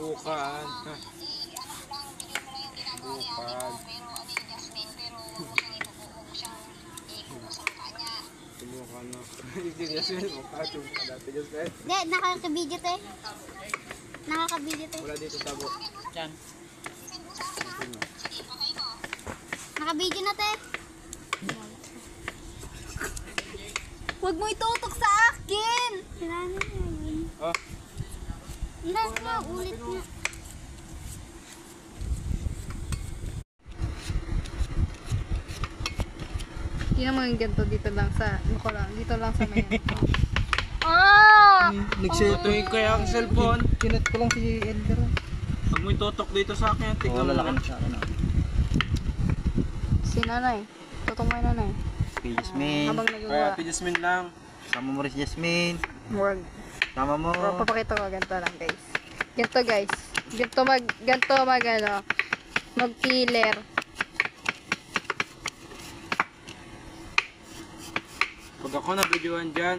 Bukan. Bukan. Subukan na. Hindi Jasmine, mukha subukan ka dati Jasmine. Hindi, nakaka-video to eh. Nakaka-video to eh. Wala dito tabo. Yan. Naka-video na to eh. Huwag mo itutok sa akin! Kailangan na yun. Oh, Last na, ulit na. Hindi naman yung ganito dito lang sa, ano ko lang, dito lang sa may Ah! nagsutuin ko yung cellphone. Kinat ko lang si Edgar. Pag mo itutok dito sa akin, tignan mo. Lalaki na sa akin. Si nanay. Tutong mo yung nanay. Si Jasmine. Habang Kaya nagawa. Ate Jasmine lang. Sama mo rin si Jasmine. Wag. Sama mo. Bro, papakita ko ganito lang guys. Ganito guys. Ganito mag ano, mag-filler. Pag ako na videoan dyan,